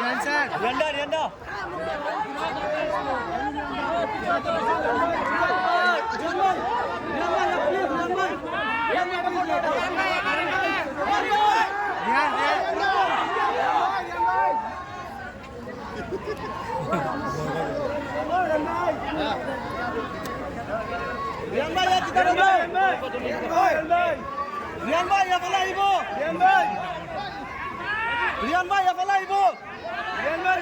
Rianda. Rian Bay ya kita dulu. Rian Bay ya kalah ibu. Rian Bay ya kalah ibu. Rian Bay